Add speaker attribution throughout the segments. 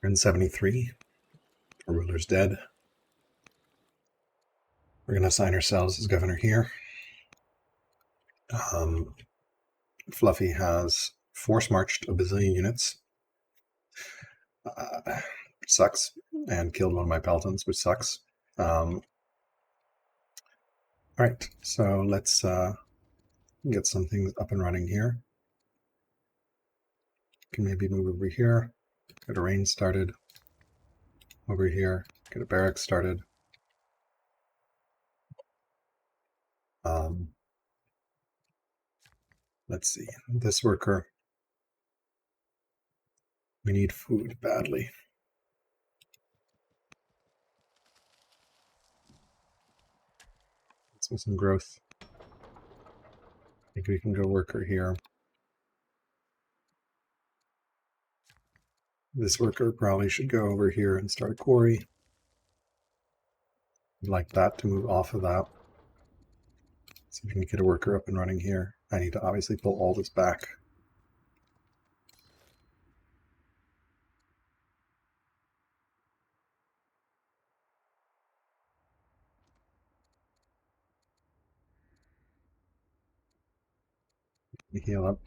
Speaker 1: We're in 73. Our ruler's dead. We're going to assign ourselves as governor here. Fluffy has force marched a bazillion units. Sucks. And killed one of my Paladins, which sucks. Alright, so let's get some things up and running here. Can maybe move over here, get a range started. Over here, get a barracks started. Let's see, this worker. We need food badly. Let's see some growth. I think we can go worker here. This worker probably should go over here and start a quarry. I'd like that to move off of that. See if we can get a worker up and running here. I need to obviously pull all this back. Heal up.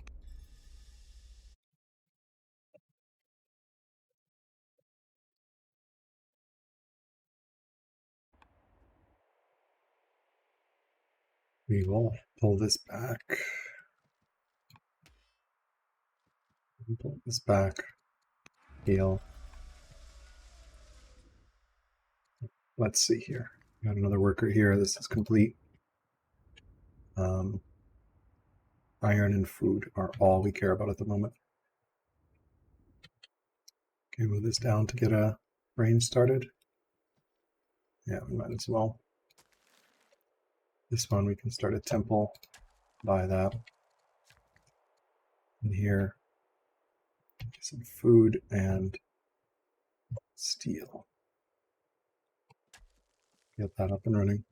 Speaker 1: We will pull this back. Pull this back. Heal. Let's see here. Got another worker here. This is complete. Iron and food are all we care about at the moment. Okay, move this down to get a range started. Yeah, we might as well. This one we can start a temple, buy that. And here, some food and steel. Get that up and running.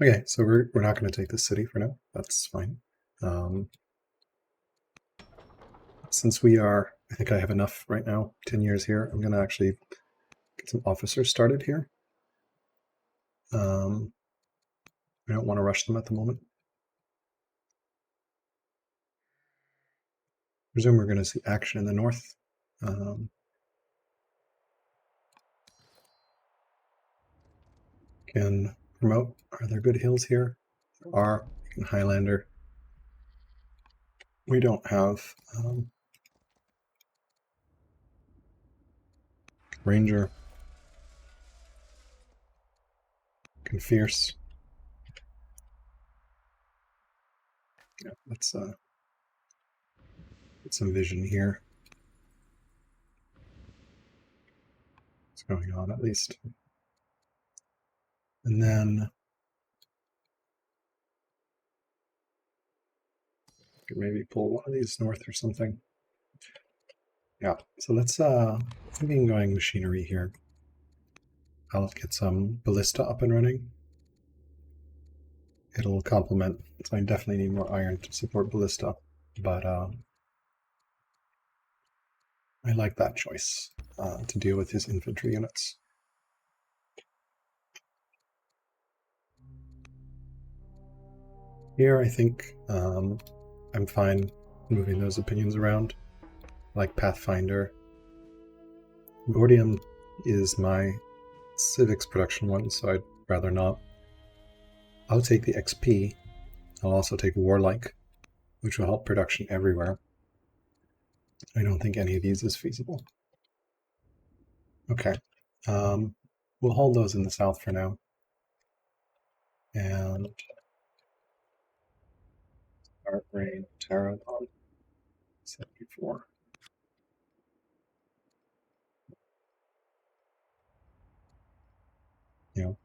Speaker 1: Okay, so we're not going to take this city for now. That's fine. Since we are, I think I have enough right now, 10 years here, I'm going to actually get some officers started here. I don't want to rush them at the moment. I presume we're going to see action in the north. Can promote. Are there good hills here? There are. You can Highlander. We don't have Ranger. Can Fierce. Yeah, let's get some vision here. What's going on at least. And then could maybe pull one of these north or something. Yeah, so let's begin going machinery here. I'll get some ballista up and running. It'll complement, so I definitely need more iron to support ballista, but I like that choice to deal with his infantry units. Here I think I'm fine moving those opinions around, like Pathfinder. Gordium is my civics production one, so I'd rather not. I'll take the XP. I'll also take Warlike, which will help production everywhere. I don't think any of these is feasible. Okay. We'll hold those in the south for now. And start rain Terra on 74. You know,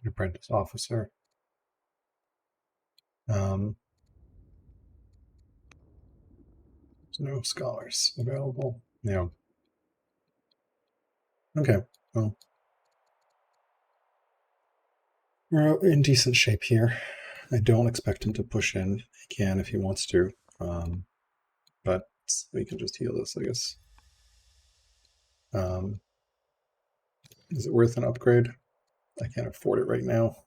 Speaker 1: apprentice officer. There's no scholars available. Yeah. Okay. Well, we're in decent shape here. I don't expect him to push in. He can if he wants to, but we can just heal this, I guess. Is it worth an upgrade? I can't afford it right now.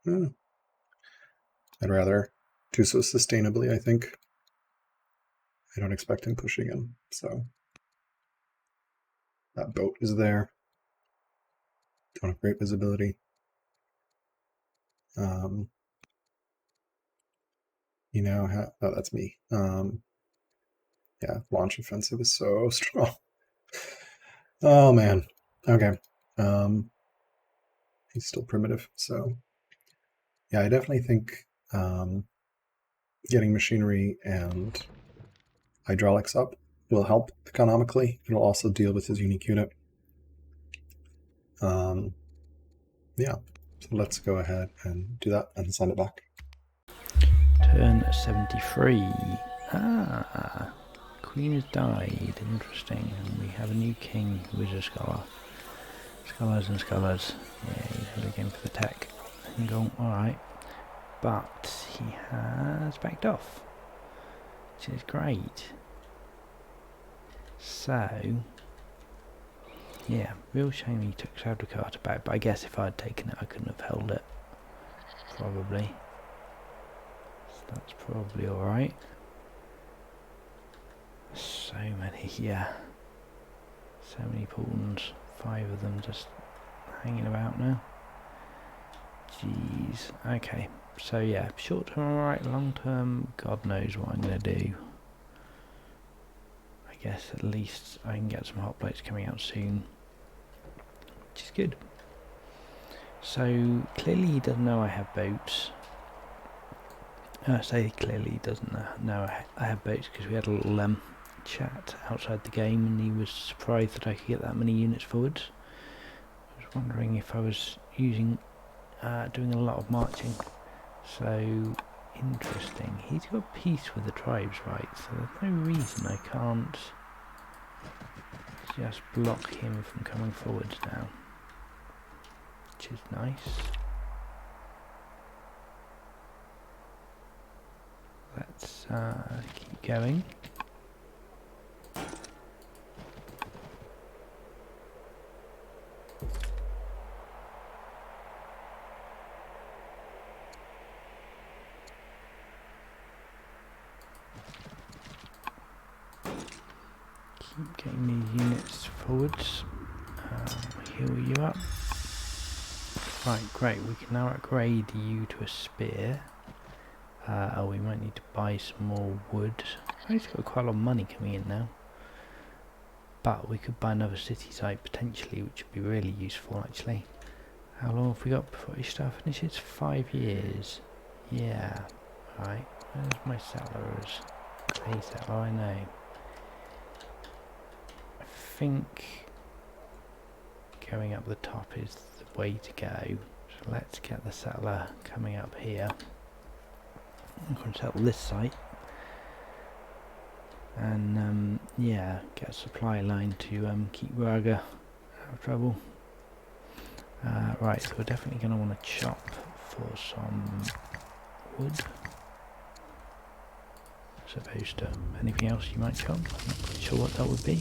Speaker 1: I'd rather do so sustainably, I think. I don't expect him pushing in, so that boat is there. Don't have great visibility. You know how? Oh, that's me. Yeah, launch offensive is so strong. Oh man. Okay. He's still primitive, so yeah, I definitely think getting machinery and hydraulics up will help economically. It'll also deal with his unique unit. Yeah, so let's go ahead and do that and send it back.
Speaker 2: Turn 73. Ah, Queen has died. Interesting. And we have a new king who is a scholar. Scholars and scholars. Yeah, he's really going for the tech. Angle, alright. But he has backed off, which is great. So, yeah, real shame he took Saudicata back, but I guess if I'd taken it I couldn't have held it. Probably. So that's probably alright. So many, yeah. So many pawns. 5 of them just hanging about now. Jeez. Okay. So yeah, short term alright, long term, God knows what I'm going to do. I guess at least I can get some hot plates coming out soon, which is good. So clearly he doesn't know I have boats. I say clearly he doesn't know I have boats because we had a little chat outside the game and he was surprised that I could get that many units forwards. I was wondering if I was doing a lot of marching. So interesting. He's got peace with the tribes, right? So there's no reason I can't just block him from coming forwards now, which is nice. Let's keep going. Keep getting these units forwards. Heal you up. Right, great. We can now upgrade you to a spear. Oh, we might need to buy some more wood. He's got quite a lot of money coming in now. But we could buy another city site potentially, which would be really useful actually. How long have we got before his stuff finishes? 5 years. Yeah. Right. Where's my settlers? Clay settler, I know. I think going up the top is the way to go. So let's get the settler coming up here. I'm going to settle this site. And yeah, get a supply line to keep Raga out of trouble. Right, so we're definitely going to want to chop for some wood. As opposed to anything else you might chop. I'm not quite sure what that would be.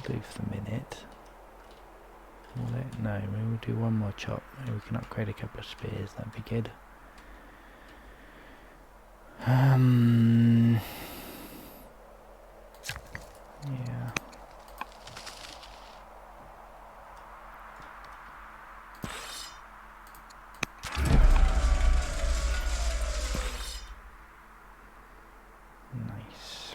Speaker 2: Do for the minute. No, maybe we'll do one more chop. Maybe we can upgrade a couple of spears, that'd be good. Yeah. Nice.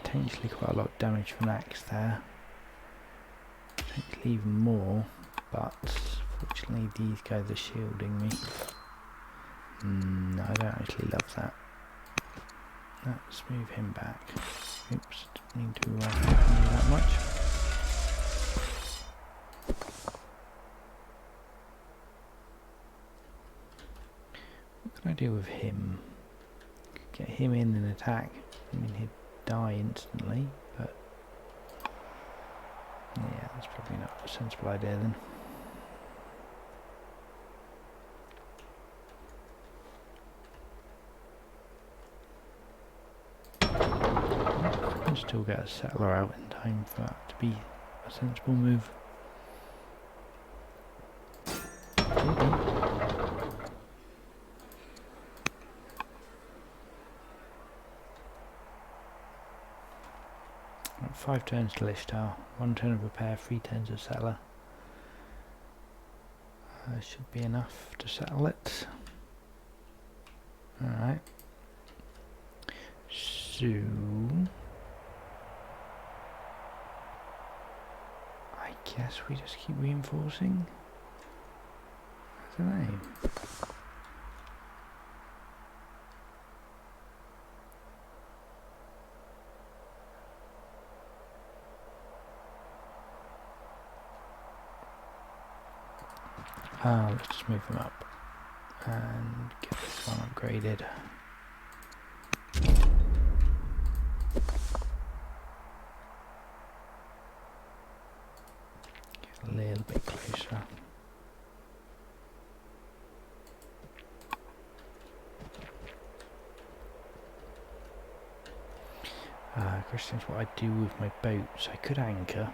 Speaker 2: Potentially quite a lot of damage from an axe there. Potentially even more, but fortunately these guys are shielding me. No, I don't actually love that. Let's move him back. Oops, didn't mean to do that much. What can I do with him? Get him in and attack. I mean, he'd die instantly, but yeah, that's probably not a sensible idea then. I can still get a settler out in time for that to be a sensible move. Maybe. 5 turns to Lishtar, 1 turn of repair, 3 turns of settler. Should be enough to settle it. Alright. So I guess we just keep reinforcing. I don't know. Let's just move them up and get this one upgraded. Get a little bit closer. Questions what I do with my boats. I could anchor,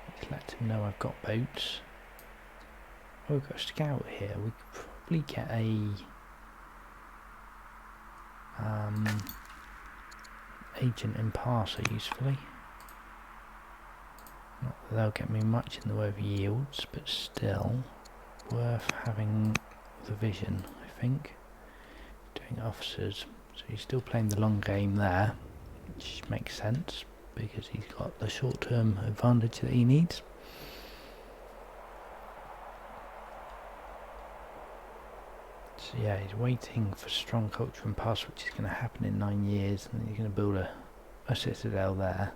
Speaker 2: which lets him know I've got boats. Oh, we've got a scout here. We could probably get a agent and parser usefully. Not that they'll get me much in the way of yields, but still worth having the vision, I think. Doing officers. So he's still playing the long game there, which makes sense because he's got the short-term advantage that he needs. So yeah, he's waiting for strong culture and pass, which is going to happen in 9 years, and then he's going to build a citadel there.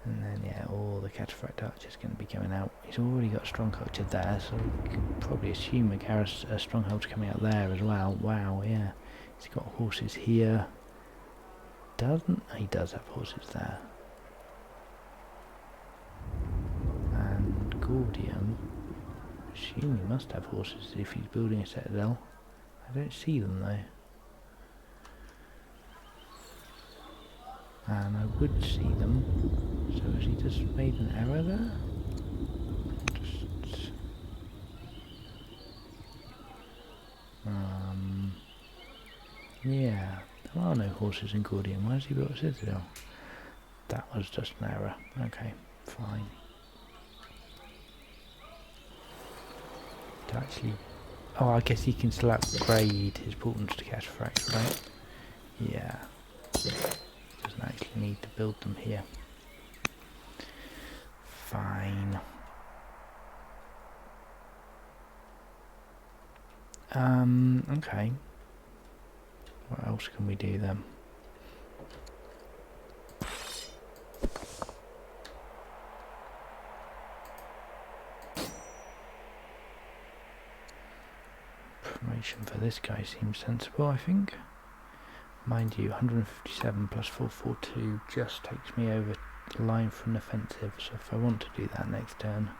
Speaker 2: And then yeah, all the Cataphract archers are going to be going out. He's already got strong culture there, so we can probably assume a stronghold's coming out there as well. Wow, yeah. He's got horses here. He does have horses there. And Gordium, I assume he must have horses if he's building a citadel. I don't see them though. And I would see them. So has he just made an error there? Just yeah, there are no horses in Gordium. Why has he built a citadel? That was just an error. Okay, fine. To actually, oh, I guess he can still upgrade his portents to Cataphract, right? Yeah. Doesn't actually need to build them here. Fine. Okay. What else can we do then? Promotion for this guy seems sensible, I think. Mind you, 157 plus 442 just takes me over the line for an offensive, so if I want to do that next turn,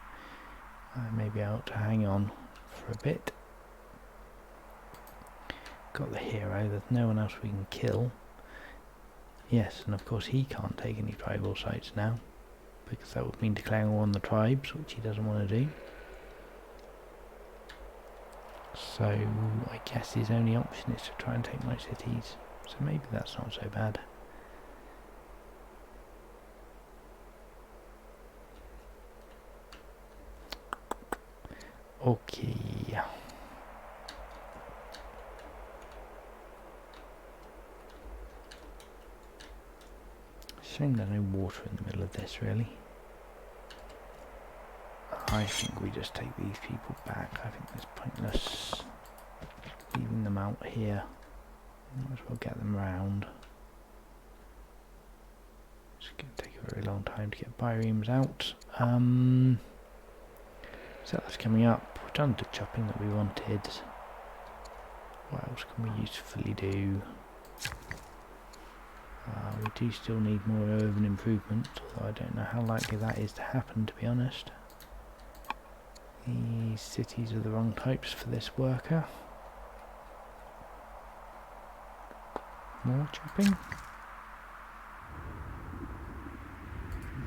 Speaker 2: I may be able to hang on for a bit. Got the hero, there's no one else we can kill. Yes, and of course he can't take any tribal sites now, because that would mean declaring war on the tribes, which he doesn't want to do. So I guess his only option is to try and take my cities. So maybe that's not so bad. Okay. Shame there's no water in the middle of this, really. I think we just take these people back. I think it's pointless leaving them out here. Might as well get them round. It's going to take a very long time to get bireams out. So that's coming up. We've done the chopping that we wanted. What else can we usefully do? We do still need more urban improvement, although I don't know how likely that is to happen, to be honest. These cities are the wrong types for this worker. More chopping?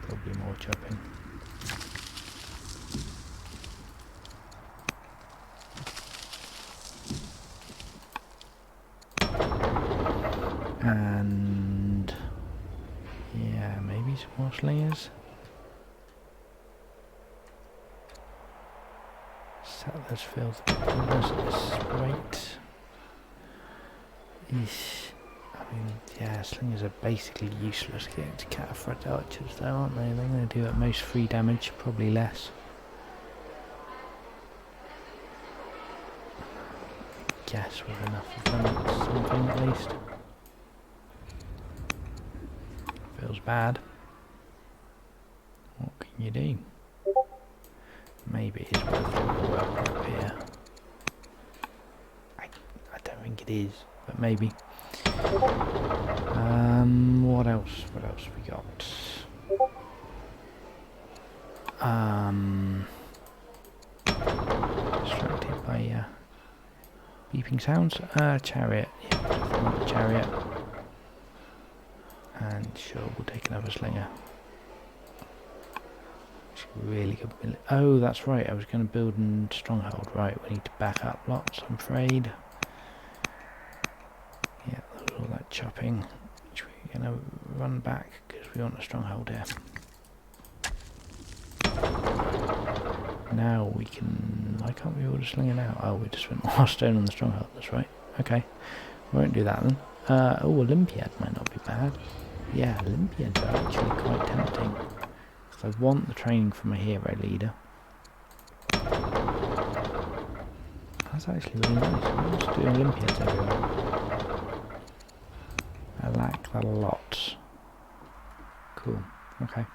Speaker 2: Probably more chopping. And yeah, maybe some more slingers. Settlers feels a bit pointless at this rate. Eesh. I mean, yeah, slingers are basically useless against cataphractic archers though, aren't they? They're going to do at most 3 damage, probably less. Guess with enough of them, something at least. Feels bad. What can you do? Maybe it's worth a work up here. I don't think it is, but maybe. What else? What else we got? Distracted by beeping sounds. Chariot. Yeah, definitely want a chariot. And sure, we'll take another slinger. It's really good. Oh, that's right. I was going to build a stronghold. Right, we need to back up lots, I'm afraid. Yeah, all that chopping. Which we're going to run back because we want a stronghold here. Now we can... Why can't we order slinger now? Oh, we just spent more stone on the stronghold. That's right. Okay. We won't do that then. Oh, Olympiad might not be bad. Yeah, Olympiads are actually quite tempting. Because I want the training from a hero leader. That's actually really nice. I'm just doing Olympiads everywhere. I like that a lot. Cool. Okay.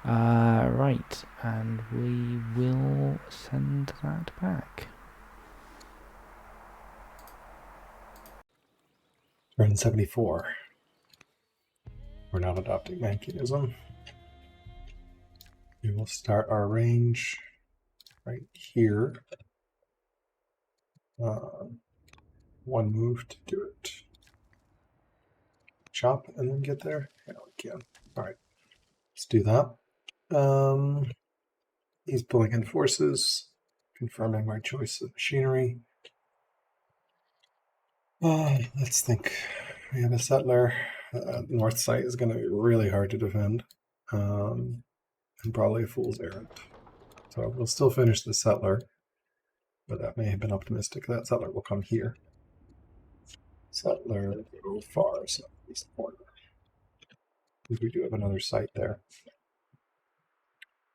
Speaker 2: Right, and we will send that back.
Speaker 1: Turn 74. We're not adopting Mankianism. We will start our range right here. One move to do it. Chop and then get there? Yeah, we can. Alright, let's do that. He's pulling in forces, confirming my choice of machinery. Let's think. We have a settler. North site is going to be really hard to defend. And probably a fool's errand. So we'll still finish the settler. But that may have been optimistic. That settler will come here. Settler go far southeast corner. We do have another site there.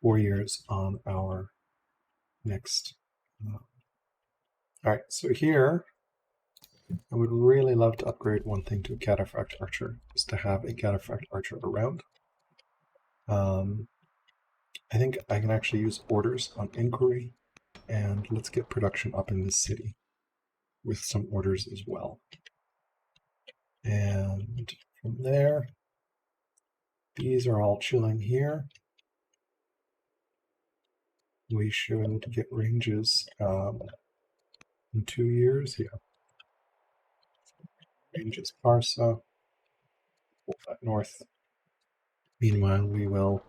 Speaker 1: 4 years on our next. Alright, so here I would really love to upgrade one thing to a cataphract archer, just to have a cataphract archer around. I think I can actually use orders on inquiry, and let's get production up in this city with some orders as well. And from there, these are all chilling here. We should get ranges in 2 years. Yeah. Ranges Parsa. Pull that north. Meanwhile, we will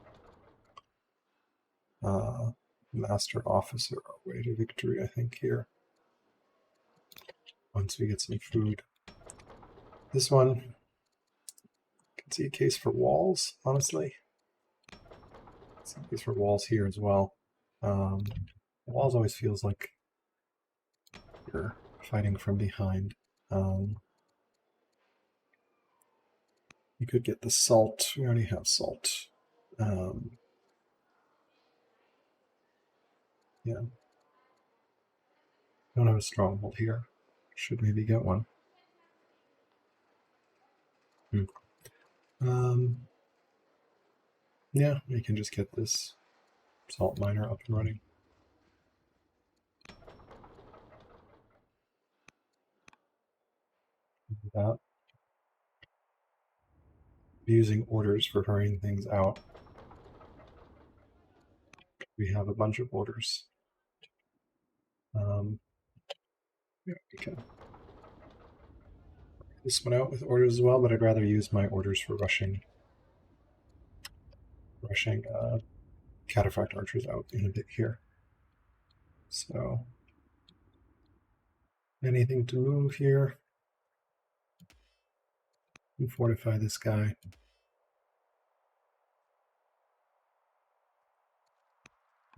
Speaker 1: master officer our way to victory, I think, here. Once we get some food. This one, can see a case for walls, honestly. See a case for walls here as well. Walls always feels like you're fighting from behind. You could get the salt. We already have salt. Yeah. Don't have a stronghold here. Should maybe get one. Yeah, we can just get this salt miner up and running. Without using orders for hurrying things out, we have a bunch of orders. Yeah, we can this one out with orders as well, but I'd rather use my orders for rushing cataphract archers out in a bit here. So anything to move here and fortify this guy.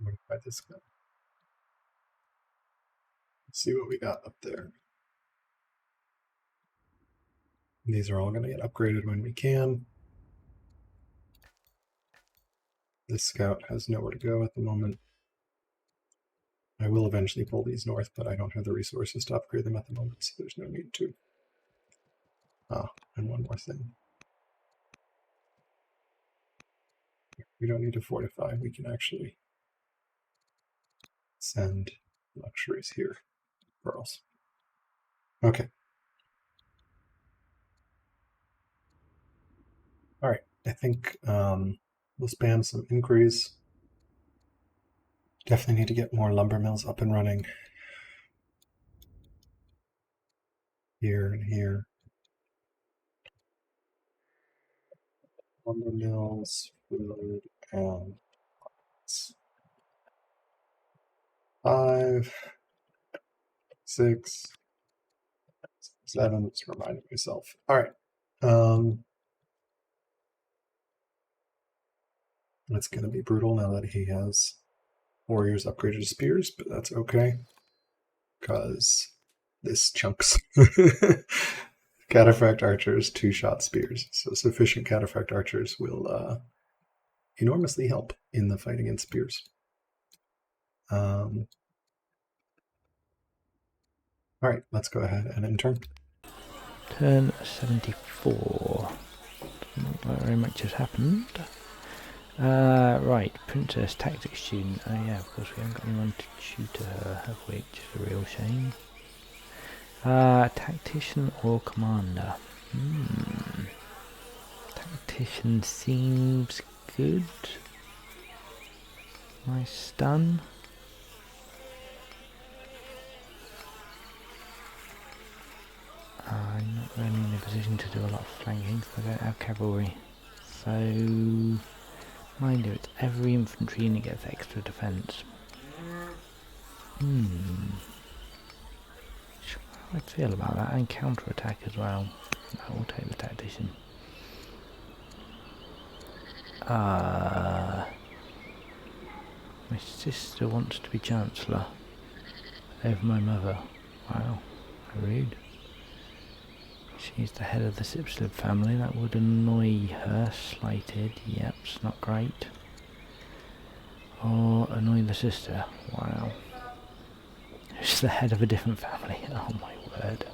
Speaker 1: Fortify this guy. Let's see what we got up there. These are all going to get upgraded when we can. This scout has nowhere to go at the moment. I will eventually pull these north, but I don't have the resources to upgrade them at the moment, so there's no need to. Ah, and one more thing. We don't need to fortify. We can actually send luxuries here. Pearls. Okay. All right. I think we'll spam some inquiries. Definitely need to get more lumber mills up and running. Here and here. Lumber mills, food, and 5, 6, 7. Just reminding myself. All right. It's going to be brutal now that he has warriors upgraded to spears, but that's okay because this chunks. Cataphract archers, 2-shot spears. So sufficient cataphract archers will enormously help in the fight against spears. All right, let's go ahead and intern.
Speaker 2: Turn 74. Not very much has happened. Right, Princess Tactics student. Oh yeah, of course we haven't got anyone to tutor her, have we? Which is a real shame. Tactician or commander? Tactician seems good. Nice stun. I'm not really in a position to do a lot of flanking because I don't have cavalry. So, mind you, it's every infantry unit gets extra defence. How do I feel about that? And counter-attack as well. I will take the tactician. My sister wants to be Chancellor over my mother. Wow, how rude. She's the head of the Sipslib family. That would annoy her. Slighted. Yep, it's not great. Or annoy the sister. Wow. She's the head of a different family. Oh my word.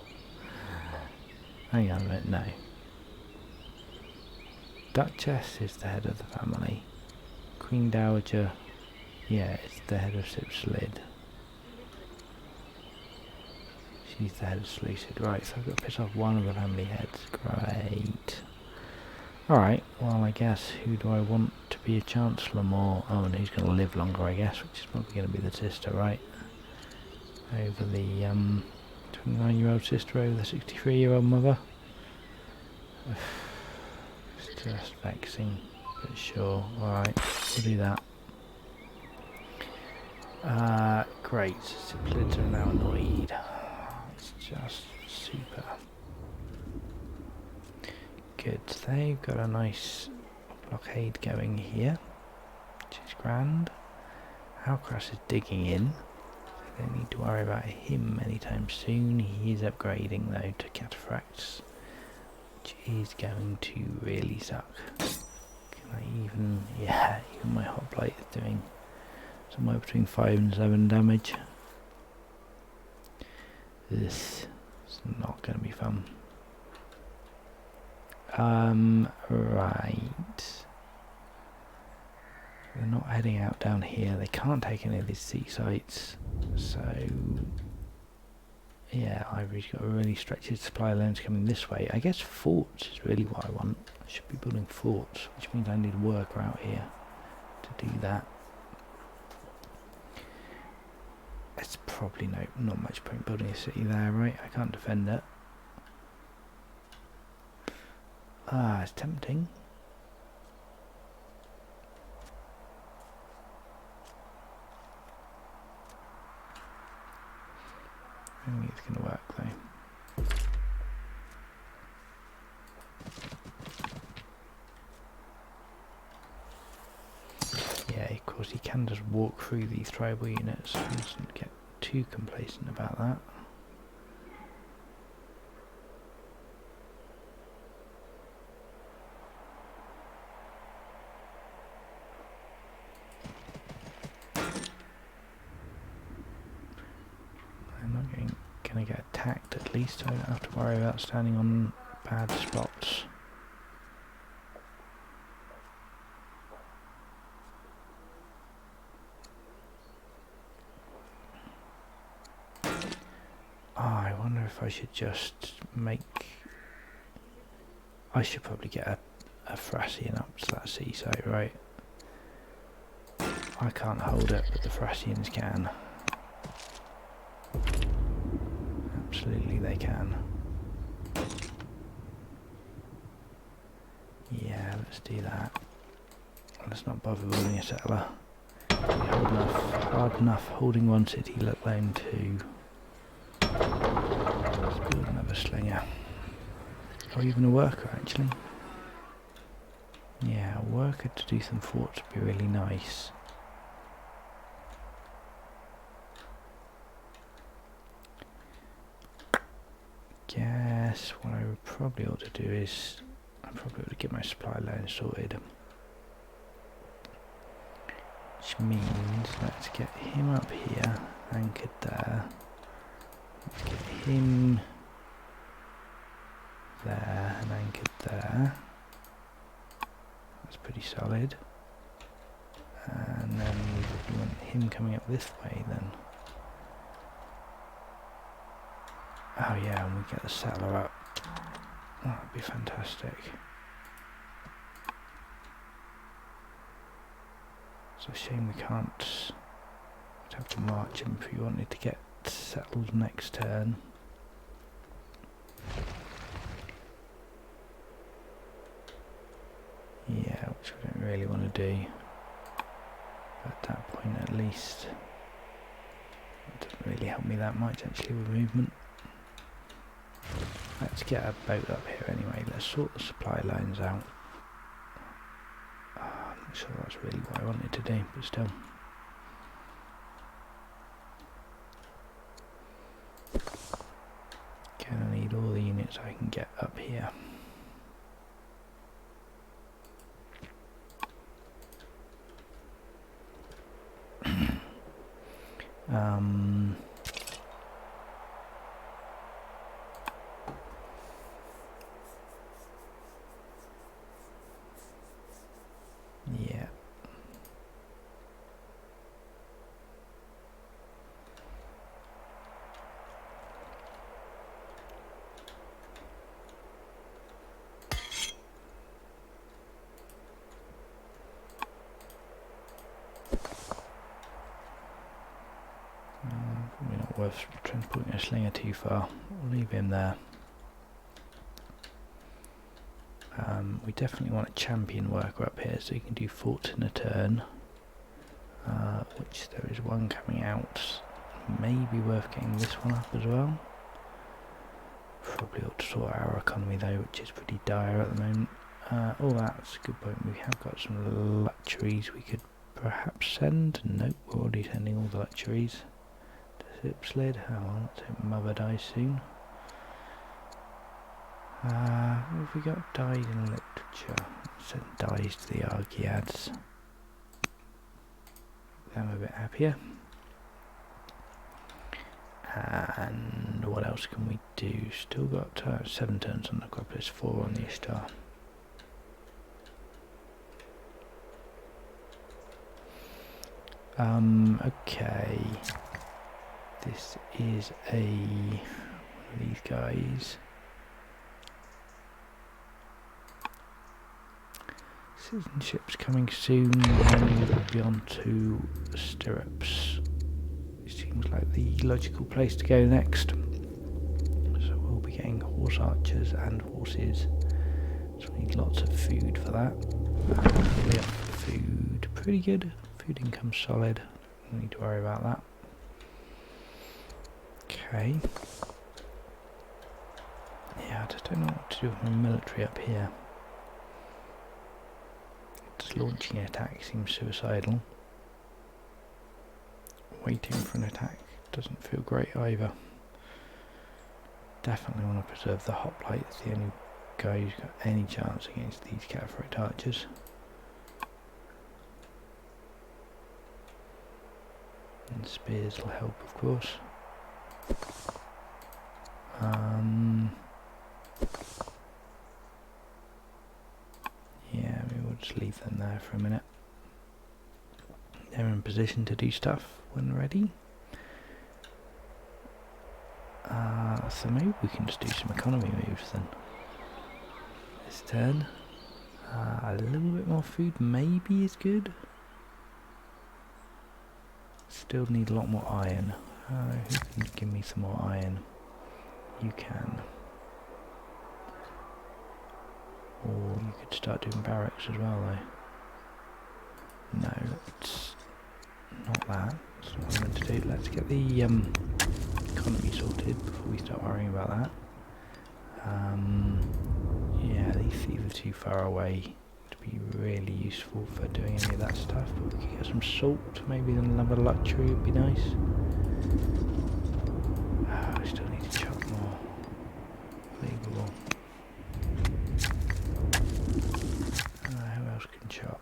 Speaker 2: Hang on a minute, no. Duchess is the head of the family. Queen Dowager, yeah, it's the head of Sipslid. She's the head of Slucid. Right, so I've got to piss off one of the family heads. Great. Alright, well I guess who do I want to be a Chancellor more? Oh, and who's going to live longer, I guess, which is probably going to be the sister, right? Over the 29-year-old sister over the 63-year-old mother. It's just vexing, but sure. Alright, we'll do that. Great, Siplids are now annoyed. It's just super. Good, they've got a nice blockade going here, which is grand. Alcaras is digging in. Don't need to worry about him anytime soon. He is upgrading though to cataphracts, which is going to really suck. Can I even... yeah, even my hoplite is doing somewhere between 5 and 7 damage. This is not going to be fun. Right. They're not heading out down here. They can't take any of these sea sites. So, yeah, Ivory's got a really stretched supply lanes coming this way. I guess forts is really what I want. I should be building forts, which means I need a worker out here to do that. It's probably not much point building a city there, right? I can't defend it. Ah, it's tempting. I don't think it's going to work though. Yeah, of course he can just walk through these tribal units, so he doesn't get too complacent about that. I'm not going to get attacked at least, so I don't have to worry about standing on bad spots. I wonder if I should just make... I should probably get a Thracian up to that seaside, right? I can't hold it, but the Thracians can. Absolutely they can. Yeah, let's do that. Let's not bother building a settler. Hard enough holding one city, let alone two. Let's build another slinger. Or even a worker, actually. Yeah, a worker to do some forts would be really nice. Guess what I would probably ought to do is I probably ought to get my supply line sorted. Which means let's get him up here, anchored there. Let's get him there and anchored there. That's pretty solid. And then we want him coming up this way then. Oh yeah, and we get the settler up. That would be fantastic. It's a shame we can't. We'd have to march him if we wanted to get settled next turn. Yeah, which we don't really want to do. At that point at least. It doesn't really help me that much actually with movement. Let's get a boat up here anyway. Let's sort the supply lines out. I'm not sure that's really what I wanted to do, but still. Gonna need all the units I can get up here. Yeah. Probably not worth transporting a slinger too far. We'll leave him there. We definitely want a champion worker up here so you can do forts in a turn. Which there is one coming out. Maybe worth getting this one up as well. Probably ought to sort our economy though, which is pretty dire at the moment. Oh, that's a good point. We have got some luxuries we could perhaps send. Nope, we're already sending all the luxuries. Ship slid. Oh, well, let's hope Mother dies soon. What have we got? Died in literature. Send dies to the Argiads. I'm a bit happier. And what else can we do? Still got 7 turns on the Acropolis, 4 on the Ishtar. Okay. This is one of these guys. Citizenship's coming soon, and we'll be on to stirrups. It seems like the logical place to go next. So we'll be getting horse archers and horses. So we need lots of food for that. We have food pretty good. Food income's solid. No need to worry about that. Okay. Yeah, I just don't know what to do with my military up here. Just launching an attack seems suicidal. Waiting for an attack doesn't feel great either. Definitely want to preserve the hoplite. It's the only guy who's got any chance against these cataphractic archers. And spears will help, of course. Yeah, we will just leave them there for a minute. They're in position to do stuff when ready. So maybe we can just do some economy moves then. This turn. A little bit more food maybe is good. Still need a lot more iron. Who can give me some more iron? You can. Or you could start doing barracks as well though. No, let's not that. That's not what I meant to do. Let's get the economy sorted before we start worrying about that. Yeah, these thieves are too far away to be really useful for doing any of that stuff, but we could get some salt, maybe another luxury would be nice. I still need to chop more. Unbelievable. Who else can chop?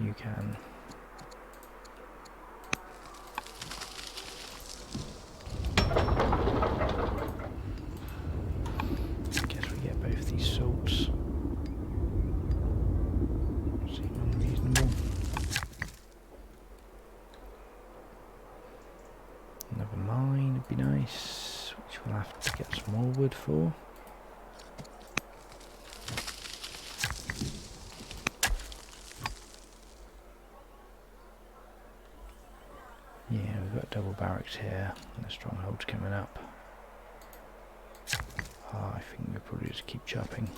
Speaker 2: You can. Guess we get both these salts. Seem unreasonable. Another mine would be nice, which we'll have to get some more wood for. Yeah, we've got double barracks here, and the stronghold's coming up. I think we'll probably just keep chopping.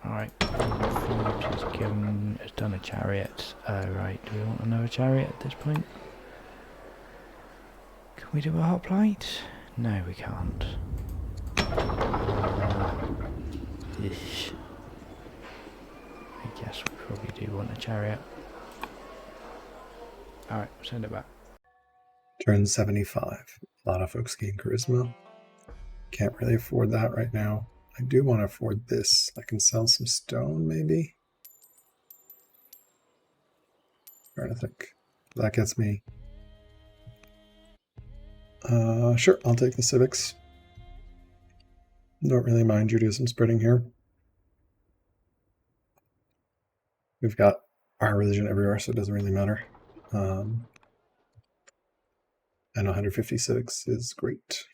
Speaker 2: Alright, has done a chariot. Right, do we want another chariot at this point? Can we do a hoplite? No, we can't. Ish. I guess we probably do want a chariot. Alright, we'll send it back.
Speaker 1: Turn 75. A lot of folks gain charisma. Can't really afford that right now. I do want to afford this. I can sell some stone, maybe? Trying to think. That gets me. Sure, I'll take the civics. Don't really mind Judaism spreading here. We've got our religion everywhere, so it doesn't really matter. And 150 civics is great.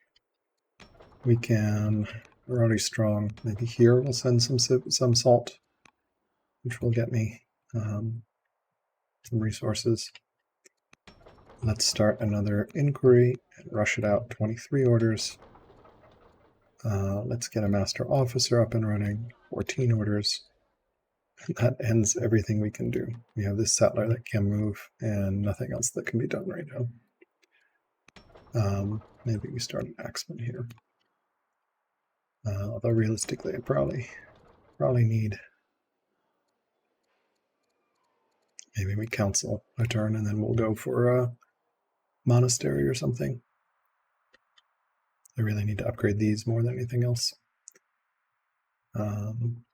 Speaker 1: We can. We're already strong. Maybe here we'll send some salt, which will get me some resources. Let's start another inquiry and rush it out. 23 orders. Let's get a master officer up and running. 14 orders. That ends everything we can do. We have this settler that can move and nothing else that can be done right now. Maybe we start an axeman here. Although realistically, I probably need. Maybe we council a turn and then we'll go for a monastery or something. I really need to upgrade these more than anything else. And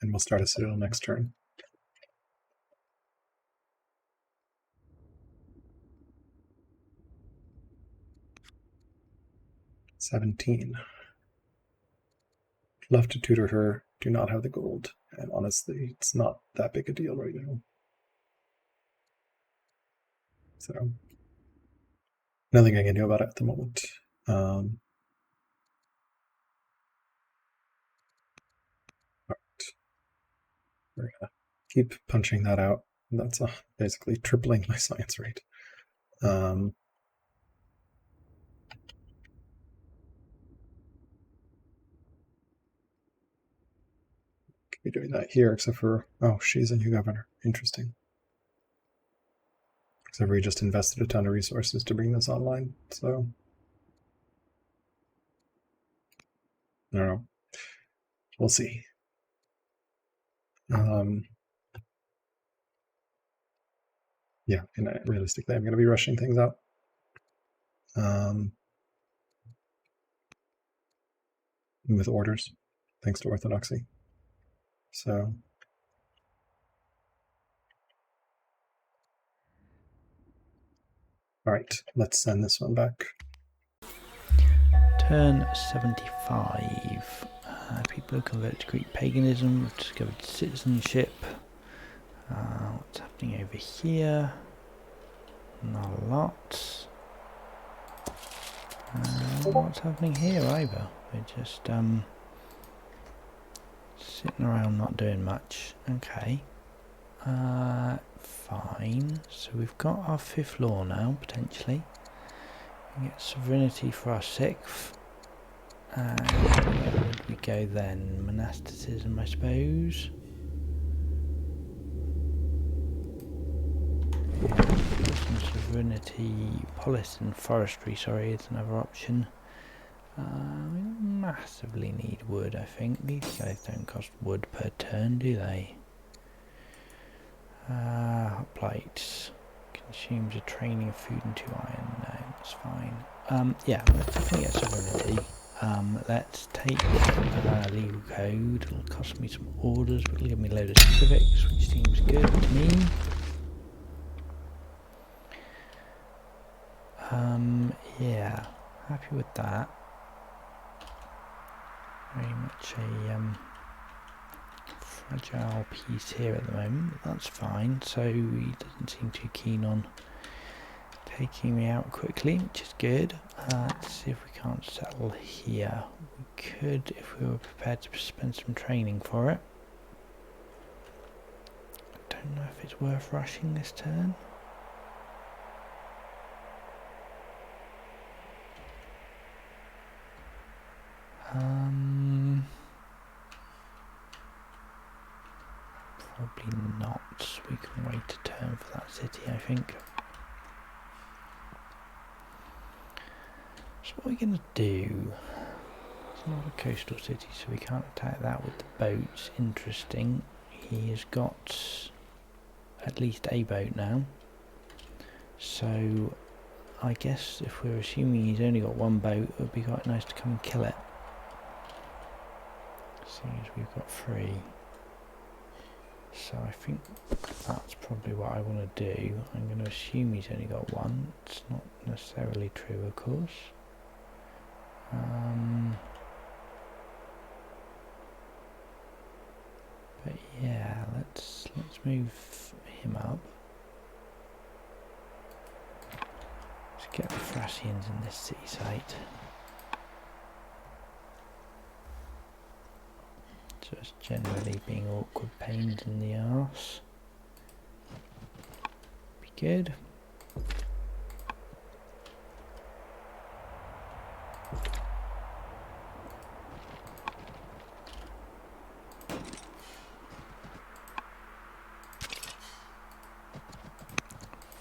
Speaker 1: we'll start a citadel next turn. 17. love to tutor her, do not have the gold. And honestly, it's not that big a deal right now. So, nothing I can do about it at the moment. We're gonna keep punching that out. That's basically tripling my science rate. Be doing that here, except for, oh, she's a new governor. Interesting. Except for we just invested a ton of resources to bring this online, so I don't know. We'll see. Yeah, and realistically, I'm going to be rushing things out. With orders, thanks to orthodoxy. So, all right, let's send this one back.
Speaker 2: Turn 75. People who convert to Greek paganism have discovered citizenship. What's happening over here? Not a lot. What's happening here either? We're just sitting around not doing much. Okay. Fine. So we've got our 5th law now, potentially. We get sovereignty for our 6th. And where would we go then? Monasticism, I suppose. Some sovereignty, policy and forestry, sorry, is another option. We don't massively need wood, I think. These guys don't cost wood per turn, do they? Hot plates. Consumes a training of food and 2 iron. No, that's fine. Yeah, let's definitely get sovereignty. Let's take legal code. It'll cost me some orders, but it'll give me a load of civics, which seems good to me. Yeah, happy with that. Very much a fragile piece here at the moment, but that's fine. So he doesn't seem too keen on taking me out quickly, which is good. Let's see if we can't settle here. We could if we were prepared to spend some training for it. I don't know if it's worth rushing this turn. Probably not. We can wait a turn for that city, I think. So what are we going to do? It's not a coastal city, so we can't attack that with the boats. Interesting. He has got at least a boat now. So I guess if we're assuming he's only got one boat, it would be quite nice to come and kill it. Seeing as we've got 3. So I think that's probably what I want to do. I'm going to assume he's only got 1. It's not necessarily true, of course. But yeah, let's move him up. Let's get the Thracians in this city site. Just generally being awkward pains in the arse. Be good.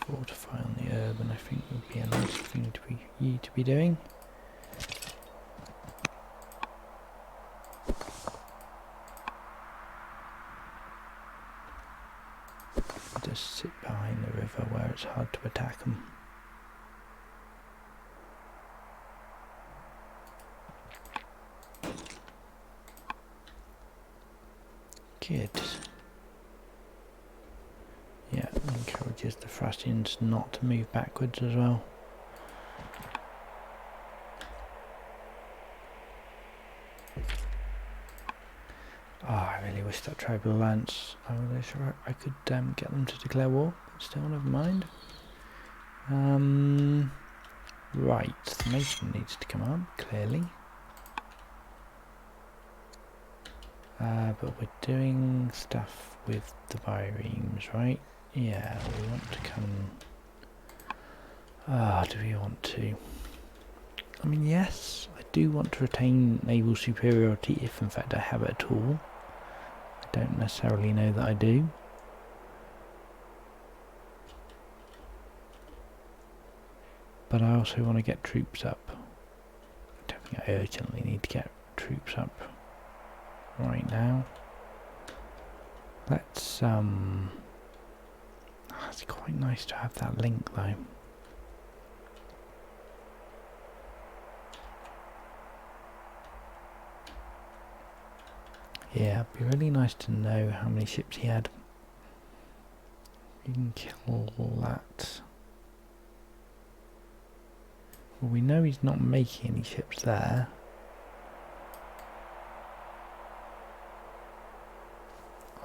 Speaker 2: Fortify on the urban, I think would be a nice thing to be doing. Just sit behind the river where it's hard to attack them. Good. Yeah, encourages the Thracians not to move backwards as well. really wish that tribal alliance, I could get them to declare war, but still, never mind. Right, the mason needs to come up, clearly. But we're doing stuff with the biremes, right? Yeah, we want to come... do we want to? I mean, yes, I do want to retain naval superiority, if in fact I have it at all. I don't necessarily know that I do. But I also want to get troops up. I don't think I urgently need to get troops up right now. Let's, it's quite nice to have that link though. Yeah, it'd be really nice to know how many ships he had. You can kill that. Well, we know he's not making any ships there.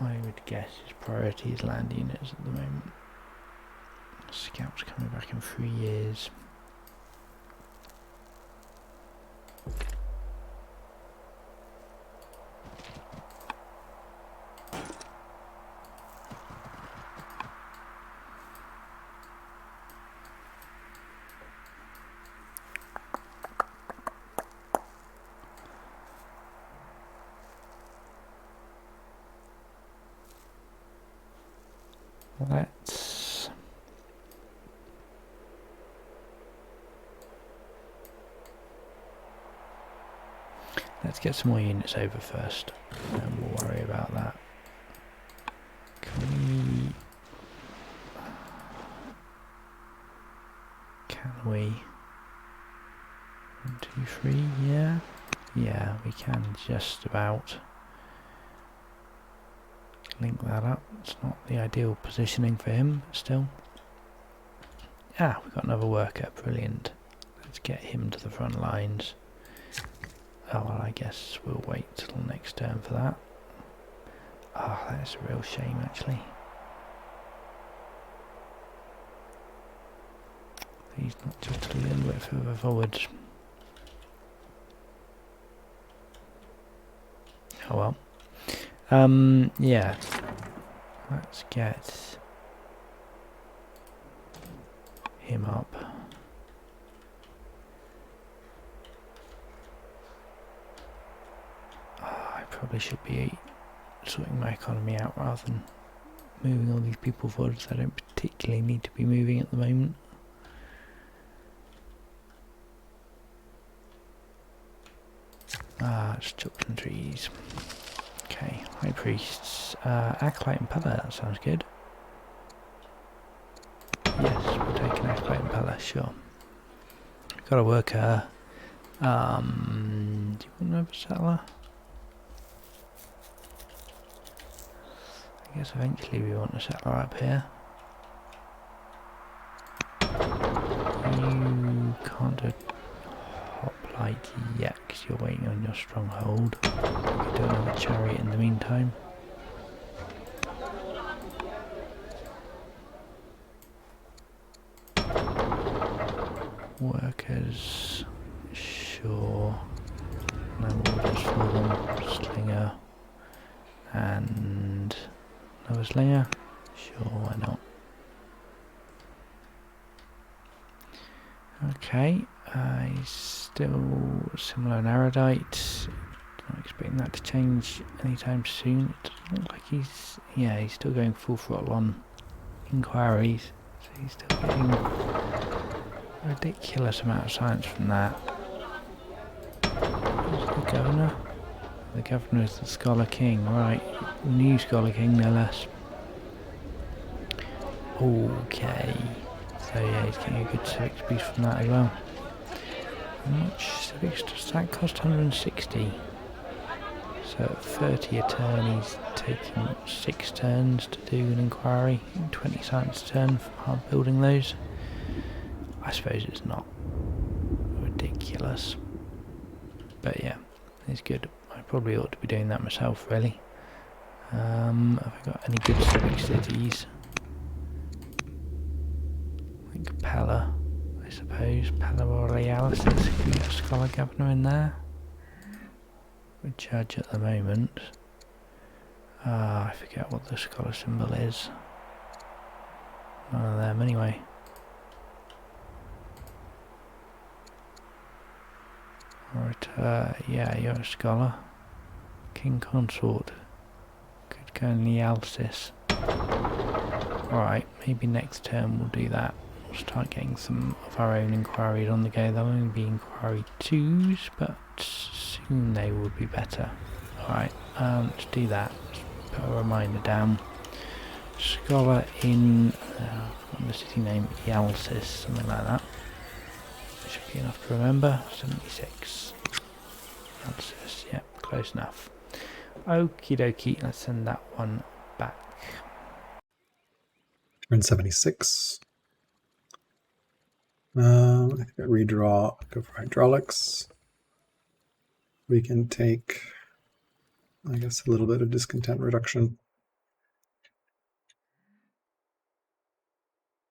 Speaker 2: I would guess his priority is land units at the moment. Scouts coming back in 3 years. Let's get some more units over first, and then we'll worry about that. Can we? 1, 2, 3, yeah. Yeah, we can just about link that up. It's not the ideal positioning for him, but still. Ah, we've got another worker, brilliant. Let's get him to the front lines. Oh, well, I guess we'll wait till next turn for that. Ah, oh, that's a real shame, actually. He's not just a little bit further forward. Oh well. Yeah. Let's get him up. I probably should be sorting my economy out rather than moving all these people forward, so I don't particularly need to be moving at the moment. Just chop some trees. Okay, high priests. Acolyte and Pella, that sounds good. Yes, we'll take an Acolyte and Pella, sure. Got a worker. Do you want another settler? I guess eventually we want a settler up here. You can't do hoplite yet because you're waiting on your stronghold. You can do another chariot in the meantime. Workers, sure. No orders for them. Slinger and another slinger. Sure, why not? Okay, he's still similar in erudite. Not expecting that to change anytime soon. It doesn't look like he's, yeah, he's still going full throttle on inquiries. So he's still getting a ridiculous amount of science from that. Who's the governor? The governor is the Scholar King, right. New Scholar King, no less. Okay. So yeah, he's getting a good civics boost from that as well. How much civics does that cost? 160. So at 30 a turn, he's taking 6 turns to do an inquiry. 20 science a turn for hard building those. I suppose it's not ridiculous. But yeah, it's good. I probably ought to be doing that myself, really. Have I got any good civic cities? I think Pella, I suppose. Pella Borealis. Could we get a scholar governor in there? We're judge at the moment. I forget what the scholar symbol is. None of them anyway. Alright, yeah, you're a scholar. King Consort. Could go in the Alcis. Alright, maybe next term we'll do that. We'll start getting some of our own inquiries on the go. They'll only be inquiry 2s, but soon they will be better. Alright, let's do that. Let's put a reminder down. Scholar in the city name, Yalsis, something like that. Should be enough to remember. 76. Yalsis, yep, close enough. Okie dokie, let's send that one back.
Speaker 1: Turn 76. I think I redraw, go for hydraulics. We can take, I guess, a little bit of discontent reduction.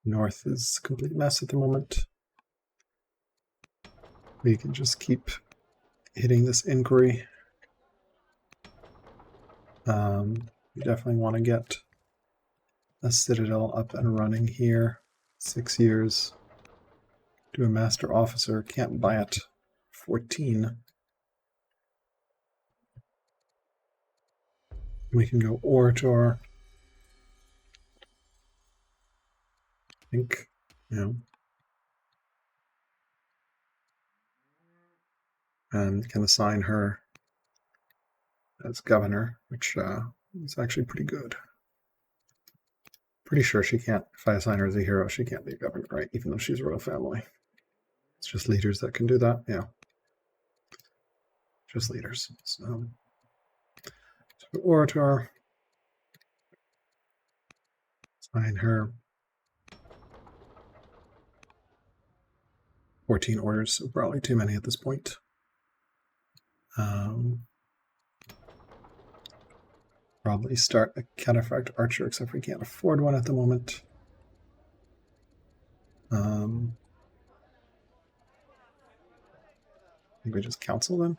Speaker 1: North is a complete mess at the moment. We can just keep hitting this inquiry. We definitely want to get a citadel up and running here. 6 years. Do a master officer, can't buy it. 14. We can go orator. I think, and can assign her as governor, which is actually pretty good. Pretty sure she can't, if I assign her as a hero, she can't be a governor, right? Even though she's a royal family. It's just leaders that can do that, yeah. Just leaders. So orator. Assign her 14 orders, so probably too many at this point. Probably start a cataphract archer, except we can't afford one at the moment. I think we just counsel them.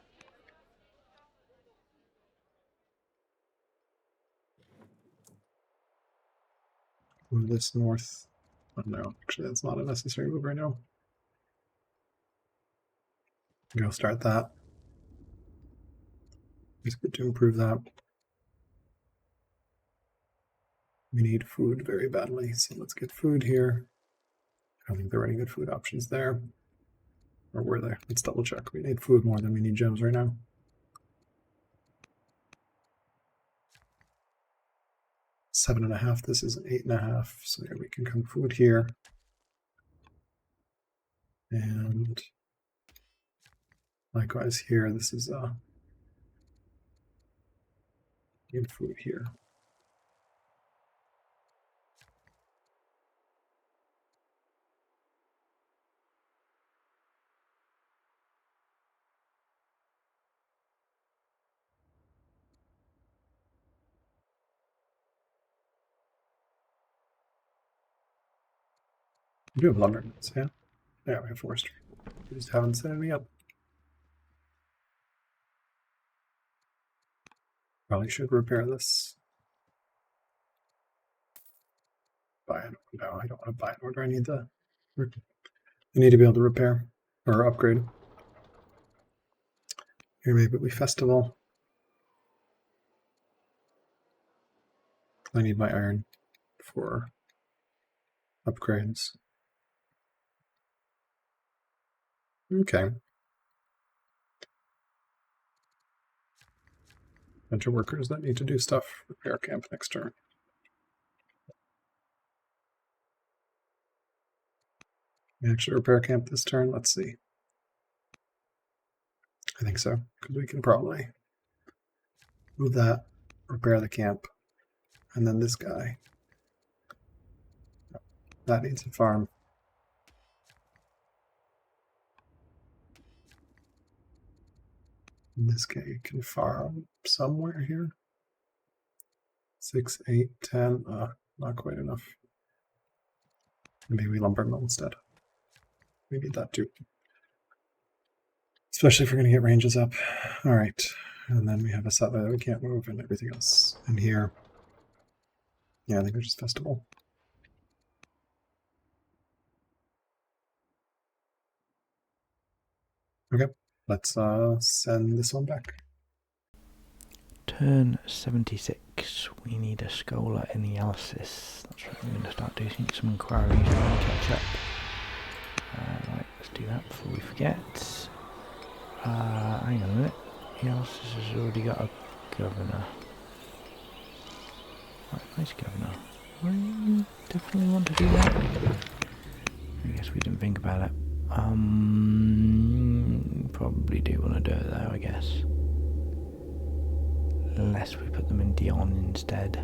Speaker 1: Move this north. Oh, no, actually, that's not a necessary move right now. Go start that. It's good to improve that. We need food very badly, so let's get food here. I don't think there are any good food options there. Or were there? Let's double check. We need food more than we need gems right now. 7.5. This is an 8.5. So we can come food here. And likewise here, this is need food here. We do have lumberments, yeah? Yeah, we have forestry. We just haven't set any up. Probably should repair this. Buy it. No, I don't want to buy an order. I need to be able to repair or upgrade. Here maybe we festival. I need my iron for upgrades. Okay. Bunch of workers that need to do stuff. Repair camp next turn. We actually repair camp this turn. Let's see. I think so, because we can probably move that, repair the camp, and then this guy. That needs a farm. And this guy can farm somewhere here. 6, 8, 10. Not quite enough. Maybe lumber mill instead. Maybe that too. Especially if we're going to get ranges up. All right. And then we have a settler that we can't move and everything else in here. Yeah, I think we're just festival. Okay, let's send this one back.
Speaker 2: Turn 76. We need a scholar in the analysis. That's right, I'm going to start doing some inquiries and catch up. Right, let's do that before we forget. Hang on a minute. The analysis has already got a governor. Right, nice governor. We definitely want to do that. I guess we didn't think about it. Probably do want to do it though, I guess. Unless we put them in Dion instead.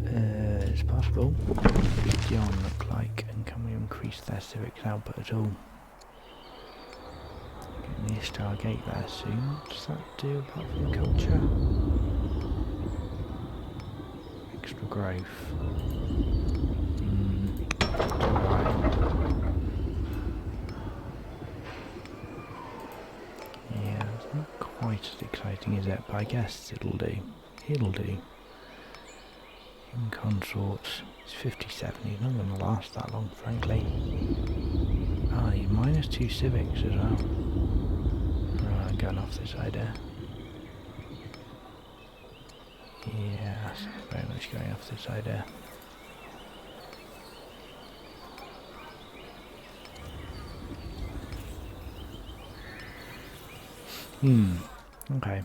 Speaker 2: It's possible. What does Dion look like? And can we increase their civics output at all? Getting the Star Gate there soon. What does that do apart from the culture? Extra growth. Yeah, it's not quite as exciting as it, but I guess it'll do. It'll do. In consorts, it's 57. He's not going to last that long, frankly. Ah, he's -2 civics as well. Right, going off this side there. Yeah, very much going off this side there. Okay.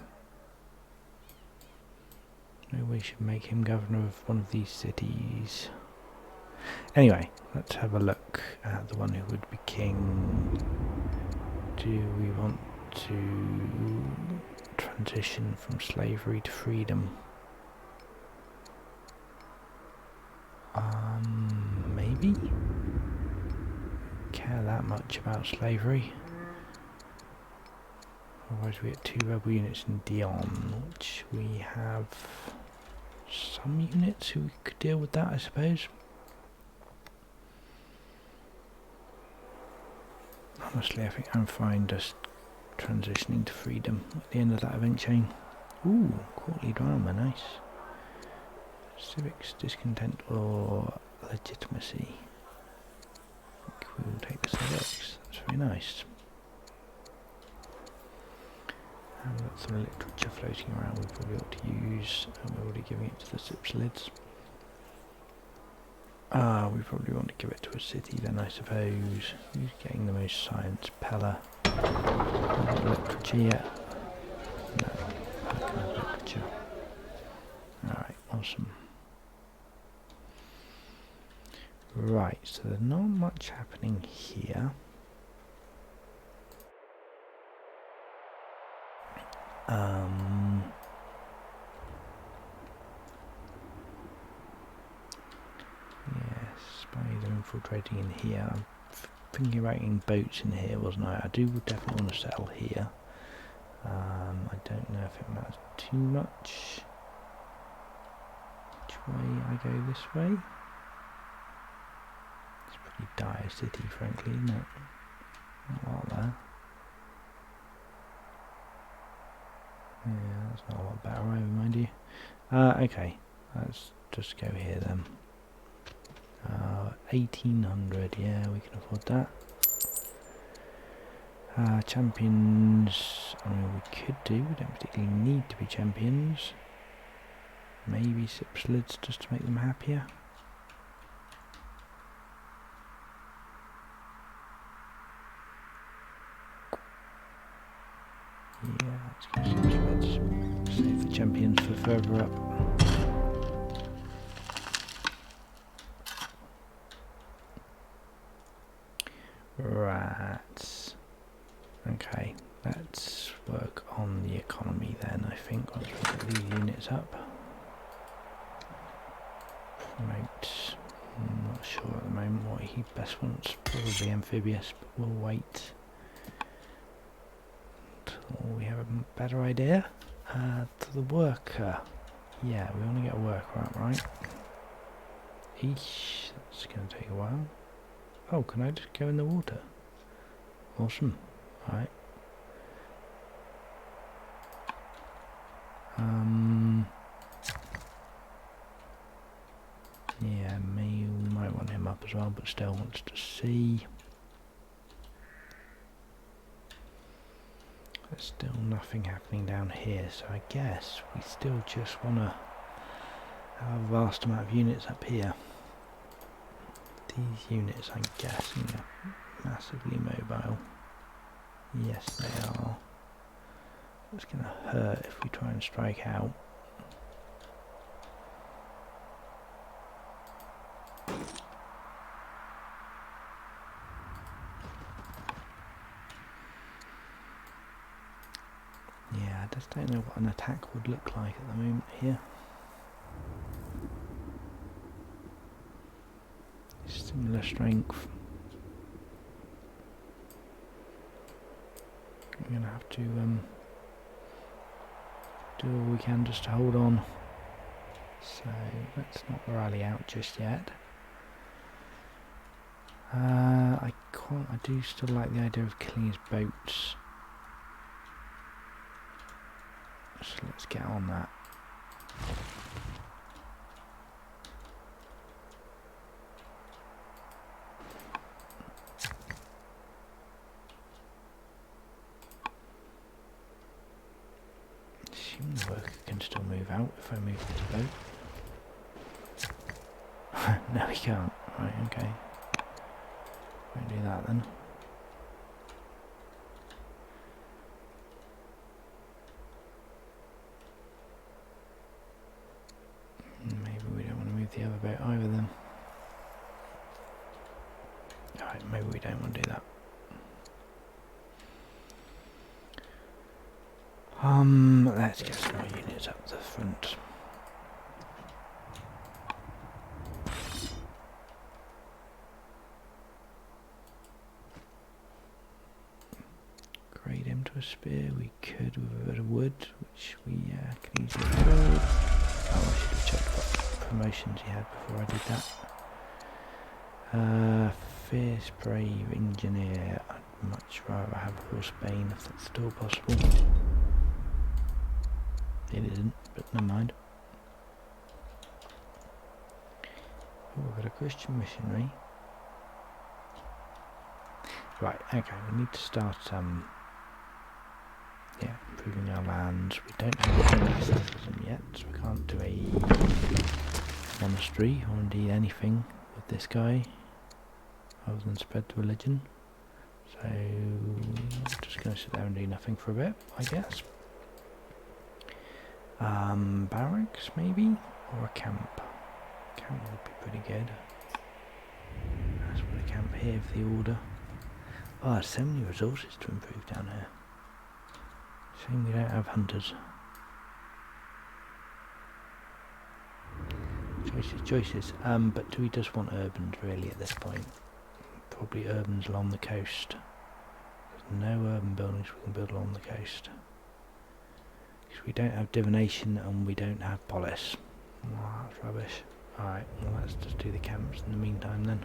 Speaker 2: Maybe we should make him governor of one of these cities. Anyway, let's have a look at the one who would be king. Do we want to transition from slavery to freedom? Maybe? Care that much about slavery? Otherwise we get 2 rebel units in Dion, which we have some units who could deal with that, I suppose. Honestly, I think I'm fine just transitioning to freedom at the end of that event chain. Ooh, courtly drama, nice. Civics, discontent, or legitimacy. I think we will take the civics. That's very nice. And we've got some literature floating around we probably ought to use, and we're already giving it to the Cypselids. We probably want to give it to a city then, I suppose. Who's getting the most science? Pella. Not literature yet. No, I can have literature. Alright, awesome. Right, so there's not much happening here. Yes, spies are infiltrating in here. I'm thinking about getting boats in here, wasn't I? I do definitely want to settle here. I don't know if it matters too much which way I go this way. It's a pretty dire city, frankly, isn't it? Not a lot there. Yeah, that's not a lot better over, mind you. Okay, let's just go here then. 1800, yeah, we can afford that. Champions, I mean, we could do, we don't particularly need to be champions. Maybe Cypselids just to make them happier. Yeah, let's go Cypselids. Save the champions for further up. Right. Okay, let's work on the economy then, I think, once we get these units up. Promote. I'm not sure at the moment what he best wants. Probably amphibious, but we'll wait until we have a better idea. To the worker. Yeah, we want to get a workaround, right? Eesh, that's going to take a while. Oh, can I just go in the water? Awesome. Alright. Yeah, might want him up as well, but still wants to see. There's still nothing happening down here, so I guess we still just want to have a vast amount of units up here. These units, I'm guessing, are massively mobile. Yes, they are. It's going to hurt if we try and strike out. Yeah, I just don't know what an attack would look like at the moment here. Similar strength. We're going to have to do all we can just to hold on. So let's not rally out just yet. I do still like the idea of killing his boats. So let's get on that. Assume the worker can still move out if I move his boat. No, he can't. Right, okay. Won't do that then. Maybe we don't want to move the other boat either then. Alright, maybe we don't want to do that. Let's get some more units up the front. Grade him to a spear, we could with a bit of wood, which we can easily afford. Oh, I should have checked what promotions he had before I did that. Fierce, brave, engineer. I'd much rather have Horsebane if that's still possible. It isn't, but never mind. Oh, we've got a Christian missionary. Right, okay, we need to start improving our lands. We don't have monasticism yet, so we can't do a monastery or indeed anything with this guy other than spread the religion. So I'm just going to sit there and do nothing for a bit, I guess. Barracks maybe, or a camp. Camp would be pretty good. Let's put a camp here for the order. Oh, there's so many resources to improve down here. Shame we don't have hunters. Choices. But do we just want urbans really at this point? Probably urbans along the coast. There's no urban buildings we can build along the coast. Because we don't have divination and we don't have polis. Oh, that's rubbish. Alright, well let's just do the camps in the meantime then.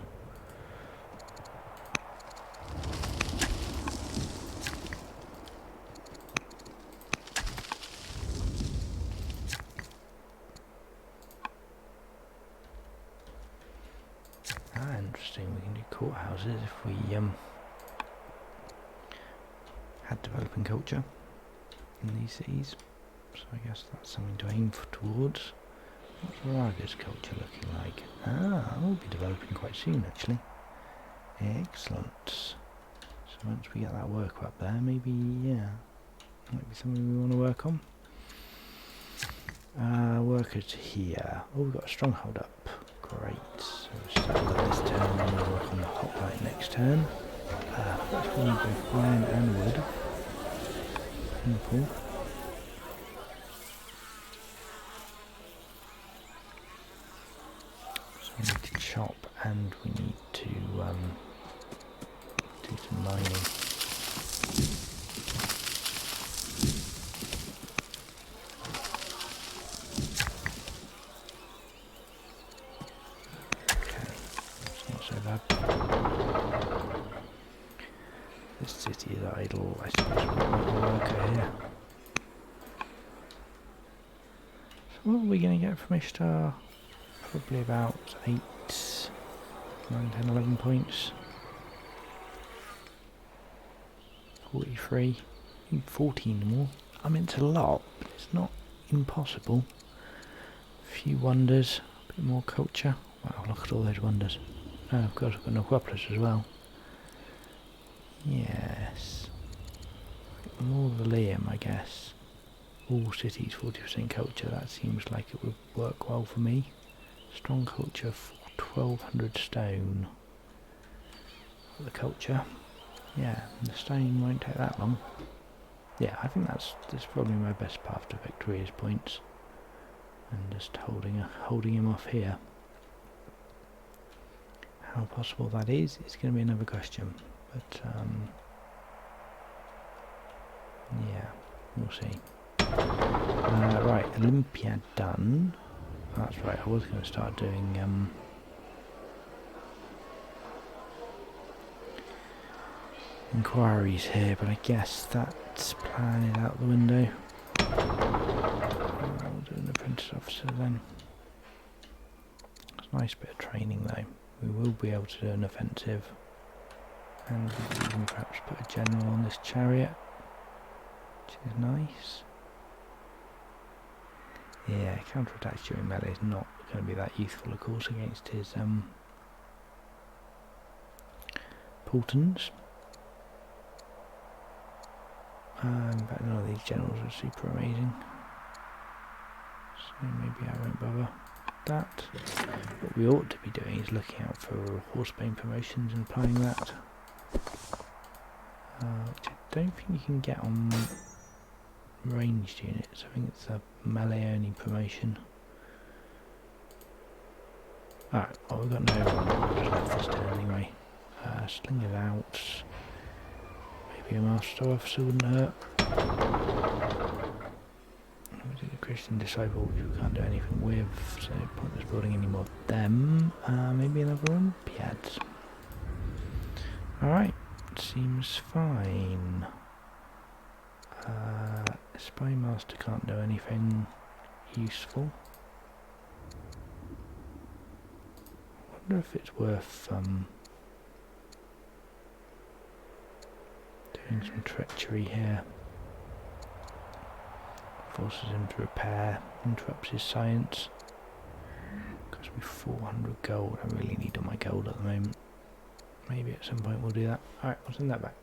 Speaker 2: Interesting, we can do courthouses if we had developing culture in these cities. So I guess that's something to aim towards. What's Raga's culture looking like? Ah, that will be developing quite soon actually. Excellent. So once we get that worker up there, maybe, yeah, might be something we want to work on. Workers here. Oh, we've got a stronghold up. Great. So we'll start with this turn and we'll work on the hoplite next turn. First we need both iron and wood. Simple. So we need to chop and we need to do some mining. This city is idle. I suppose we'll put a worker here. So what are we going to get from Ishtar? Probably about 8, 9, 10, 11 points. 43. I think 14 more. I mean, it's a lot, but it's not impossible. A few wonders, a bit more culture. Wow, look at all those wonders. Oh, of course, I've got Necropolis as well. Yes. More Liam, I guess. All cities, 40% culture. That seems like it would work well for me. Strong culture, 1200 stone. For the culture. Yeah, the stone won't take that long. Yeah, I think that's probably my best path to victory is points. And just holding him off here. How possible that is going to be another question. But, yeah, we'll see. Right, Olympia done. That's right, I was going to start doing, inquiries here, but I guess that's planning out the window. We'll do an apprentice officer then. It's a nice bit of training though. We will be able to do an offensive. And we can even perhaps put a general on this chariot, which is nice. Yeah, counterattack during melee is not going to be that useful, of course, against his Portons. But none of these generals are super amazing, so maybe I won't bother that. What we ought to be doing is looking out for horsebane promotions and applying that, which I don't think you can get on ranged units. I think it's a melee only promotion. Alright, well we've got no one, I'll just let this turn anyway. Sling it out. Maybe a master officer wouldn't hurt. The Christian disciple, which we can't do anything with, so pointless building any more of them. Maybe another Olympiad. Alright, seems fine. Spy master can't do anything useful. I wonder if it's worth doing some treachery here. Forces him to repair, interrupts his science. Costs me 400 gold. I really need all my gold at the moment. Maybe at some point we'll do that. Alright, I'll send that back.